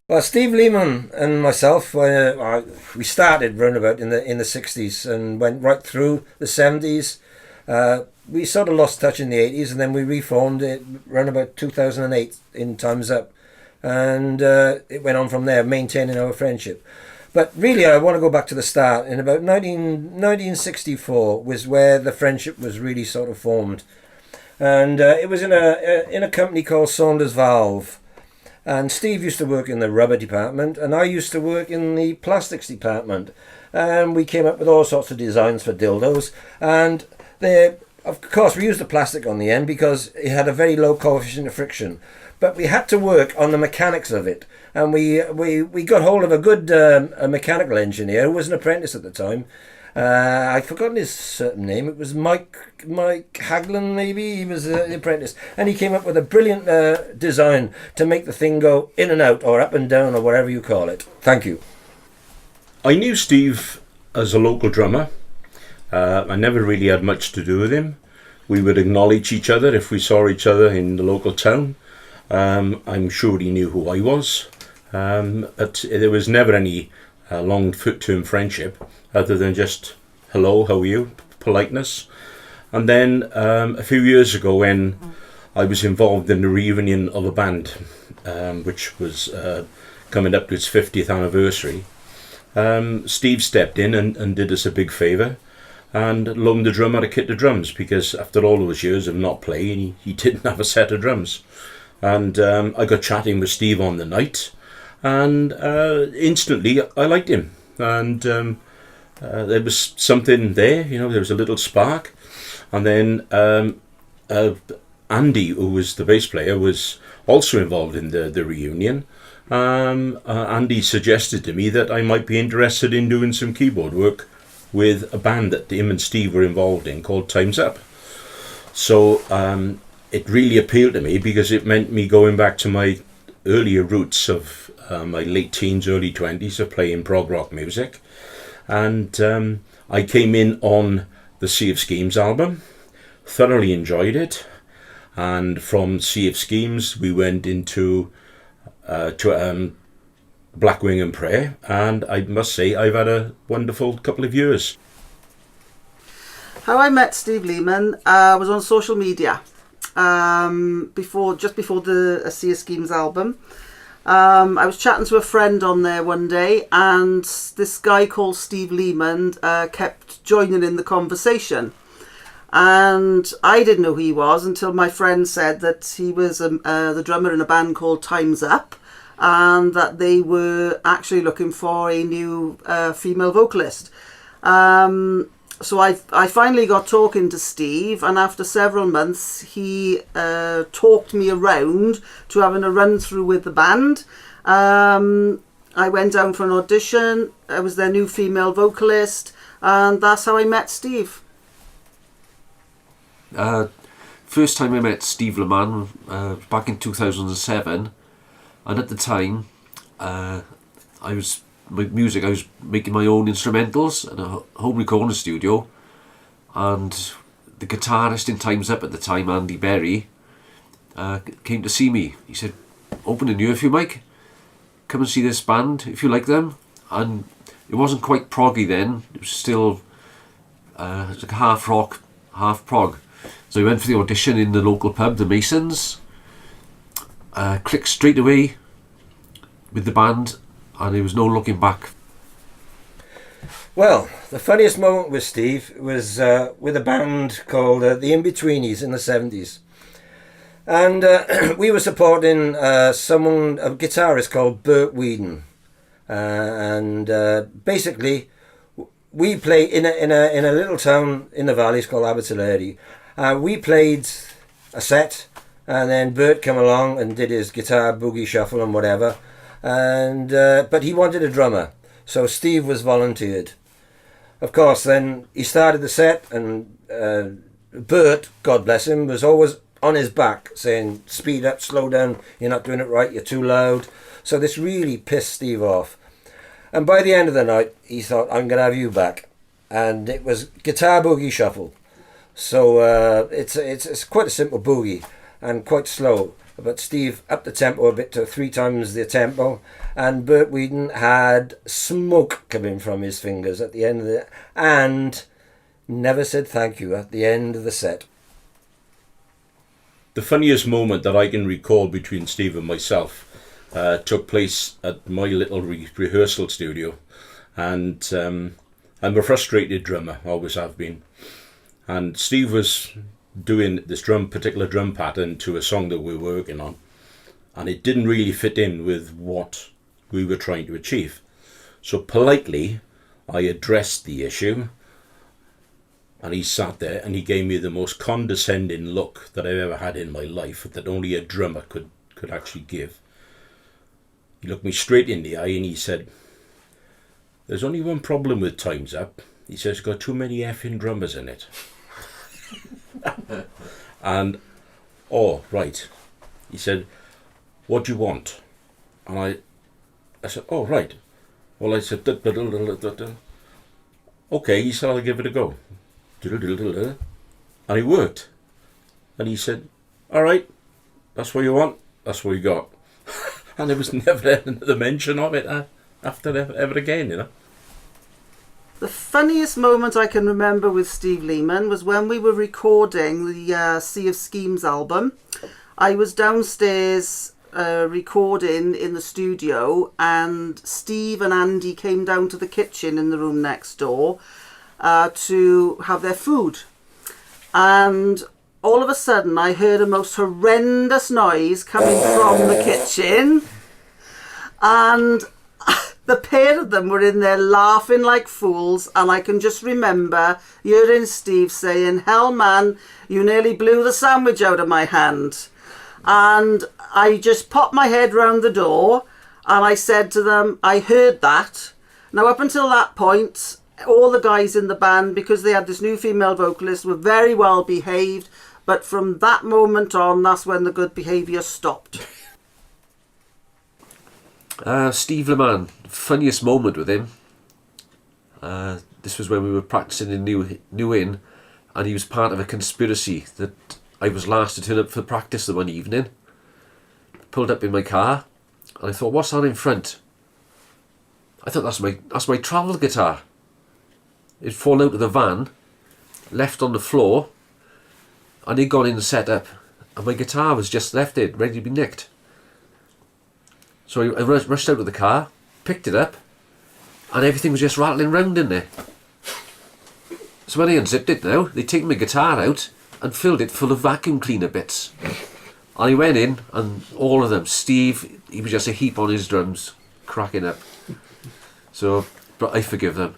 Well, Steve Leman and myself, we started round about in the 60s and went right through the 70s. We sort of lost touch in the 80s, and then we reformed it around about 2008 in Time's Up. And it went on from there, maintaining our friendship. But really, I want to go back to the start. In about 1964 was where the friendship was really sort of formed. And it was in a company called Saunders Valve. And Steve used to work in the rubber department, and I used to work in the plastics department. And we came up with all sorts of designs for dildos. And of course, we used the plastic on the end because it had a very low coefficient of friction. But we had to work on the mechanics of it. And we got hold of a good a mechanical engineer who was an apprentice at the time. I'd forgotten his certain name. It was Mike Haglin, maybe. He was the apprentice. And he came up with a brilliant design to make the thing go in and out, or up and down, or whatever you call it. Thank you. I knew Steve as a local drummer. I never really had much to do with him. We would acknowledge each other if we saw each other in the local town. I'm sure he knew who I was. But there was never any long-term friendship other than just hello, how are you, politeness. And then a few years ago, when I was involved in the reunion of a band, which was coming up to its 50th anniversary, Steve stepped in and did us a big favour and loaned the drummer a kit of drums, because after all those years of not playing, he didn't have a set of drums. And I got chatting with Steve on the night, and instantly I liked him. And there was something there, there was a little spark. And then Andy, who was the bass player, was also involved in the reunion. Andy suggested to me that I might be interested in doing some keyboard work with a band that him and Steve were involved in called Time's Up. So it really appealed to me, because it meant me going back to my earlier roots of my late teens, early 20s of playing prog rock music. And I came in on the Sea of Schemes album, thoroughly enjoyed it. And from Sea of Schemes we went into Blackwing and Prayer, and I must say I've had a wonderful couple of years. How I met Steve Leman was on social media before the Sea of Schemes album. I was chatting to a friend on there one day, and this guy called Steve Leman kept joining in the conversation. And I didn't know who he was until my friend said that he was the drummer in a band called Time's Up, and that they were actually looking for a new female vocalist. So I finally got talking to Steve, and after several months he talked me around to having a run through with the band. I went down for an audition. I was their new female vocalist, and that's how I met Steve. First time I met Steve Leman back in 2007, and at the time I was making my own instrumentals in a home recording studio, and the guitarist in Time's Up at the time, Andy Berry, came to see me. He said, "Open a new if you like, come and see this band if you like them." And it wasn't quite proggy then, it was still it was like half rock, half prog. So I went for the audition in the local pub, the Masons. Clicked straight away with the band, and there was no looking back. Well, the funniest moment with Steve was with a band called the In-Betweenies in the 70s. And we were supporting a guitarist called Bert Whedon. Basically, we play in a little town in the valleys called Abertillery. We played a set, and then Bert came along and did his guitar boogie shuffle and whatever. And but he wanted a drummer, so Steve was volunteered. Of course, then he started the set, and Bert, God bless him, was always on his back saying, "Speed up, slow down, you're not doing it right, you're too loud." So this really pissed Steve off. And by the end of the night, he thought, "I'm going to have you back." And it was guitar boogie shuffle. So it's quite a simple boogie and quite slow. but Steve upped the tempo a bit to 3 times the tempo, and Bert Whedon had smoke coming from his fingers at the end of it, and never said thank you at the end of the set. The funniest moment that I can recall between Steve and myself took place at my little rehearsal studio, and I'm a frustrated drummer, always have been, and Steve was doing this particular drum pattern to a song that we were working on, and it didn't really fit in with what we were trying to achieve. So politely I addressed the issue, and he sat there and he gave me the most condescending look that I've ever had in my life, that only a drummer could actually give. He looked me straight in the eye and he said, "There's only one problem with Time's Up." He says, "It's got too many effing drummers in it." And, "Oh, right." He said, "What do you want?" And I said, "Oh, right." Well, I said, "Okay," he said, "I'll give it a go." And it worked. And he said, "All right, that's what you want, that's what you got." And there was never another mention of it after ever again, you know. The funniest moment I can remember with Steve Leman was when we were recording the Sea of Schemes album. I was downstairs recording in the studio, and Steve and Andy came down to the kitchen in the room next door to have their food. And all of a sudden I heard a most horrendous noise coming from the kitchen, and the pair of them were in there laughing like fools, and I can just remember hearing Steve saying, "Hell man, you nearly blew the sandwich out of my hand." And I just popped my head round the door and I said to them, "I heard that." Now up until that point, all the guys in the band, because they had this new female vocalist, were very well behaved, but from that moment on, that's when the good behaviour stopped. Steve Leman, funniest moment with him. This was when we were practicing in New Inn, and he was part of a conspiracy that I was last to turn up for practice the one evening. Pulled up in my car, and I thought, "What's that in front?" I thought, that's my travel guitar. It'd fallen out of the van, left on the floor, and he'd gone in and set up, and my guitar was just left there, ready to be nicked. So I rushed out of the car, picked it up, and everything was just rattling round in there. So when I unzipped it now, they'd taken my guitar out and filled it full of vacuum cleaner bits. And I went in, and all of them, Steve, he was just a heap on his drums, cracking up. So, but I forgive them.